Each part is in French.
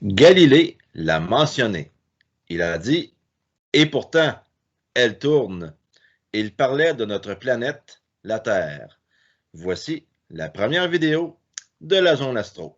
Galilée l'a mentionné. Il a dit « Et pourtant, elle tourne ». Il parlait de notre planète, la Terre. Voici la première vidéo de la Zone Astro.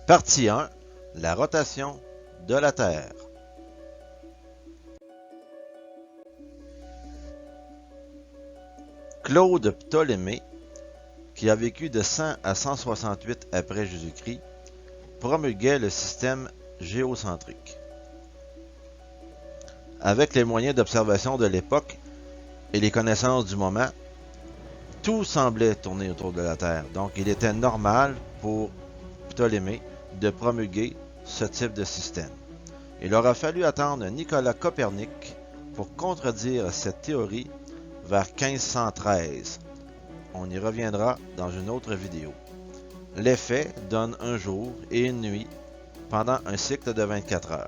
Partie 1. La rotation de la Terre. Claude Ptolémée, qui a vécu de 100 à 168 après Jésus-Christ, promulguait le système géocentrique. Avec les moyens d'observation de l'époque et les connaissances du moment, tout semblait tourner autour de la Terre. Donc il était normal pour Ptolémée de promulguer ce type de système. Il aura fallu attendre Nicolas Copernic pour contredire cette théorie vers 1513. On y reviendra dans une autre vidéo. L'effet donne un jour et une nuit pendant un cycle de 24 heures.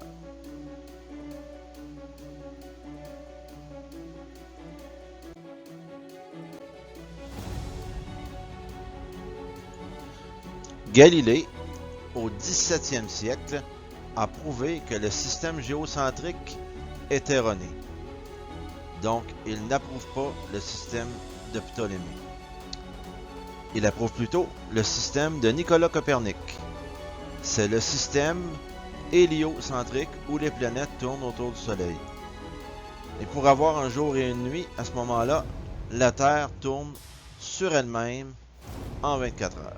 Galilée, au XVIIe siècle, a prouvé que le système géocentrique est erroné. Donc, il n'approuve pas le système de Ptolémée. Il approuve plutôt le système de Nicolas Copernic. C'est le système héliocentrique où les planètes tournent autour du Soleil. Et pour avoir un jour et une nuit, à ce moment-là, la Terre tourne sur elle-même en 24 heures.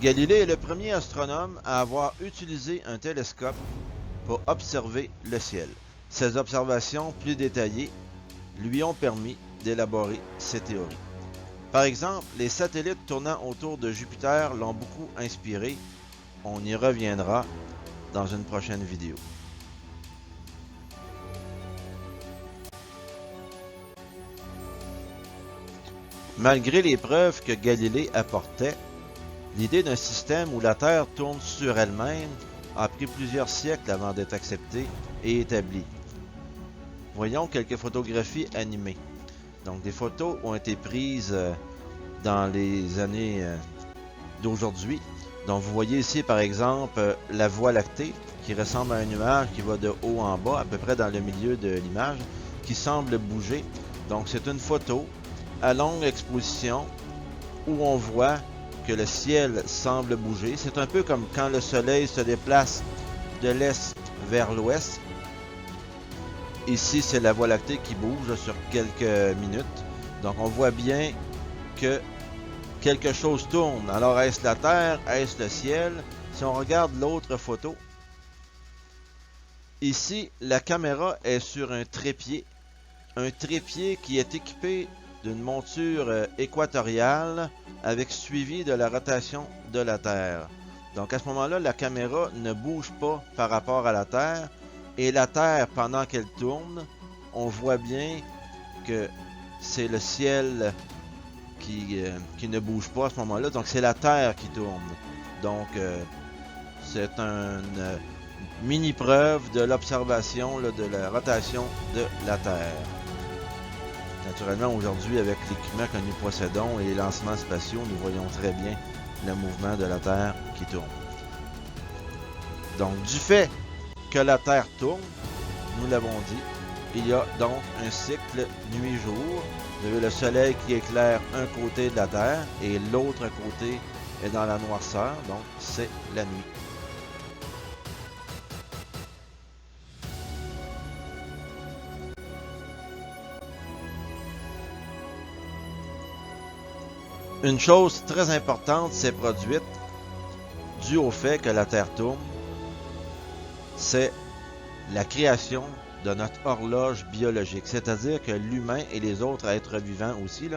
Galilée est le premier astronome à avoir utilisé un télescope pour observer le ciel. Ses observations plus détaillées lui ont permis d'élaborer ses théories. Par exemple, les satellites tournant autour de Jupiter l'ont beaucoup inspiré. On y reviendra dans une prochaine vidéo. Malgré les preuves que Galilée apportait, l'idée d'un système où la Terre tourne sur elle-même a pris plusieurs siècles avant d'être acceptée et établie. Voyons quelques photographies animées. Donc des photos ont été prises dans les années d'aujourd'hui. Donc vous voyez ici par exemple la Voie lactée qui ressemble à un nuage qui va de haut en bas, à peu près dans le milieu de l'image, qui semble bouger. Donc c'est une photo à longue exposition où on voit que le ciel semble bouger. C'est un peu comme quand le soleil se déplace de l'est vers l'ouest. Ici, c'est la Voie lactée qui bouge sur quelques minutes. Donc, on voit bien que quelque chose tourne. Alors, est-ce la Terre? Est-ce le ciel? Si on regarde l'autre photo, ici, la caméra est sur un trépied. Un trépied qui est équipé d'une monture équatoriale avec suivi de la rotation de la Terre. Donc à ce moment-là, la caméra ne bouge pas par rapport à la Terre et la Terre, pendant qu'elle tourne, on voit bien que c'est le ciel qui ne bouge pas à ce moment-là. Donc c'est la Terre qui tourne. Donc c'est une mini-preuve de l'observation de la rotation de la Terre. Naturellement, aujourd'hui, avec l'équipement que nous possédons et les lancements spatiaux, nous voyons très bien le mouvement de la Terre qui tourne. Donc, du fait que la Terre tourne, nous l'avons dit, il y a donc un cycle nuit-jour. Vous avez le Soleil qui éclaire un côté de la Terre et l'autre côté est dans la noirceur, donc c'est la nuit. Une chose très importante s'est produite due au fait que la Terre tourne, c'est la création de notre horloge biologique, c'est-à-dire que l'humain et les autres êtres vivants aussi,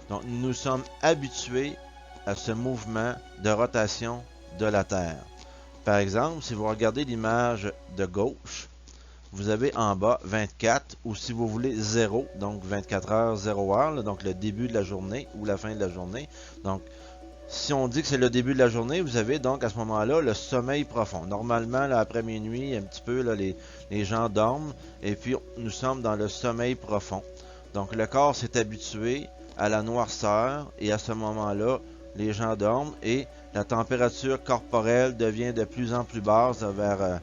donc nous sommes habitués à ce mouvement de rotation de la Terre. Par exemple, si vous regardez l'image de gauche, vous avez en bas 24, ou si vous voulez 0, donc 24 heures, 0 heure, là, donc le début de la journée ou la fin de la journée. Donc, si on dit que c'est le début de la journée, vous avez donc à ce moment-là le sommeil profond. Normalement, là, après minuit, un petit peu, là, les gens dorment, et puis nous sommes dans le sommeil profond. Donc, le corps s'est habitué à la noirceur, et à ce moment-là, les gens dorment, et la température corporelle devient de plus en plus basse vers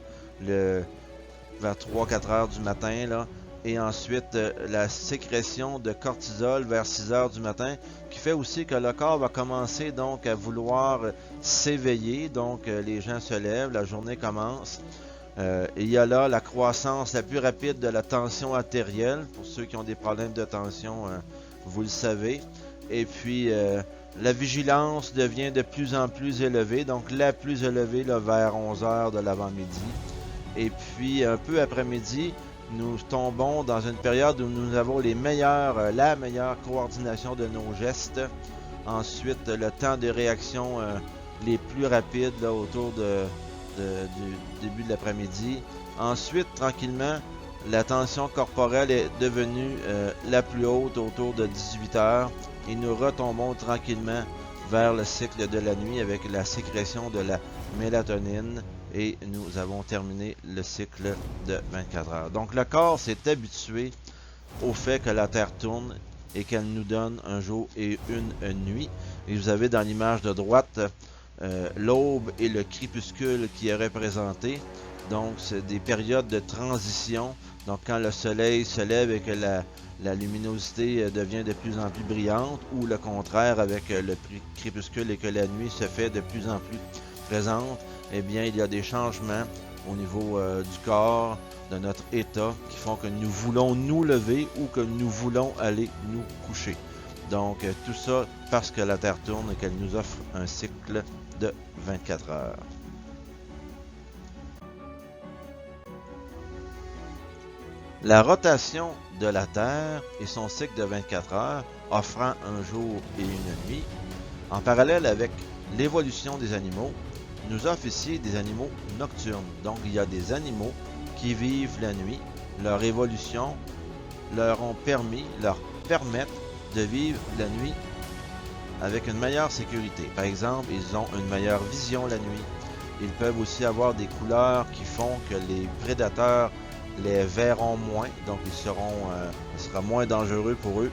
3-4 heures du matin, là. Et ensuite, la sécrétion de cortisol vers 6 heures du matin, qui fait aussi que le corps va commencer donc à vouloir s'éveiller. Donc, les gens se lèvent, la journée commence. Il y a là la croissance la plus rapide de la tension artérielle. Pour ceux qui ont des problèmes de tension, vous le savez. Et puis, la vigilance devient de plus en plus élevée. Donc, la plus élevée là, vers 11 heures de l'avant-midi. Et puis, un peu après-midi, nous tombons dans une période où nous avons la meilleure coordination de nos gestes. Ensuite, le temps de réaction les plus rapides là, autour du début de l'après-midi. Ensuite, tranquillement, la tension corporelle est devenue la plus haute autour de 18 heures. Et nous retombons tranquillement vers le cycle de la nuit avec la sécrétion de la mélatonine. Et nous avons terminé le cycle de 24 heures. Donc le corps s'est habitué au fait que la Terre tourne et qu'elle nous donne un jour et une nuit. Et vous avez dans l'image de droite l'aube et le crépuscule qui est représenté. Donc c'est des périodes de transition. Donc quand le soleil se lève et que la luminosité devient de plus en plus brillante, ou le contraire avec le crépuscule et que la nuit se fait de plus en plus présente, eh bien, il y a des changements au niveau du corps, de notre état, qui font que nous voulons nous lever ou que nous voulons aller nous coucher. Donc, tout ça parce que la Terre tourne et qu'elle nous offre un cycle de 24 heures. La rotation de la Terre et son cycle de 24 heures, offrant un jour et une nuit, en parallèle avec l'évolution des animaux, nous offre ici des animaux nocturnes. Donc, il y a des animaux qui vivent la nuit. Leur évolution leur permettent de vivre la nuit avec une meilleure sécurité. Par exemple, ils ont une meilleure vision la nuit. Ils peuvent aussi avoir des couleurs qui font que les prédateurs les verront moins. Donc, ce sera moins dangereux pour eux,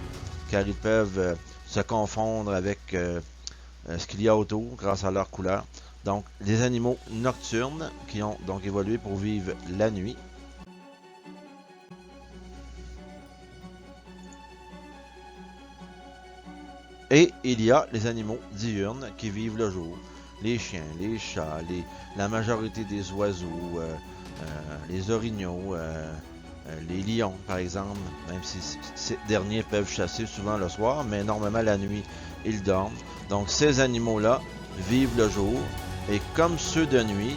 car ils peuvent se confondre avec ce qu'il y a autour grâce à leur couleur. Donc, les animaux nocturnes qui ont donc évolué pour vivre la nuit. Et il y a les animaux diurnes qui vivent le jour. Les chiens, les chats, la majorité des oiseaux, les orignaux, les lions par exemple, même si ces derniers peuvent chasser souvent le soir, mais normalement la nuit, ils dorment. Donc, ces animaux-là vivent le jour. Et comme ceux de nuit,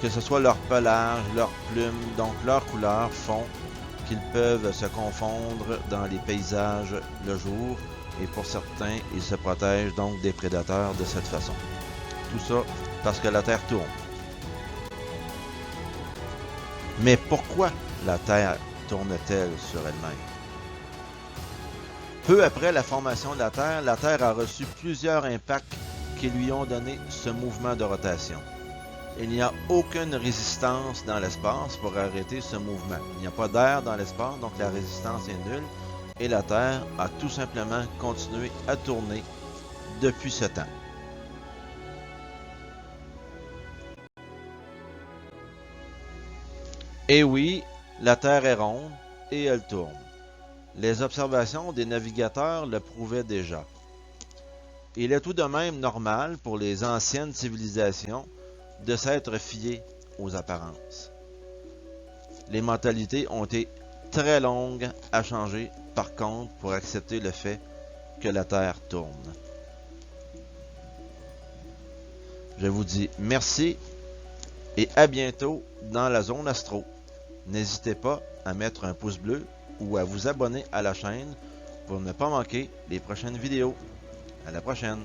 que ce soit leur pelage, leurs plumes, donc leurs couleurs font qu'ils peuvent se confondre dans les paysages le jour. Et pour certains, ils se protègent donc des prédateurs de cette façon. Tout ça parce que la Terre tourne. Mais pourquoi la Terre tourne-t-elle sur elle-même? Peu après la formation de la Terre a reçu plusieurs impacts qui lui ont donné ce mouvement de rotation. Il n'y a aucune résistance dans l'espace pour arrêter ce mouvement. Il n'y a pas d'air dans l'espace, donc la résistance est nulle. Et la Terre a tout simplement continué à tourner depuis ce temps. Et oui, la Terre est ronde et elle tourne. Les observations des navigateurs le prouvaient déjà. Il est tout de même normal pour les anciennes civilisations de s'être fiées aux apparences. Les mentalités ont été très longues à changer, par contre, pour accepter le fait que la Terre tourne. Je vous dis merci et à bientôt dans la zone astro. N'hésitez pas à mettre un pouce bleu ou à vous abonner à la chaîne pour ne pas manquer les prochaines vidéos. À la prochaine!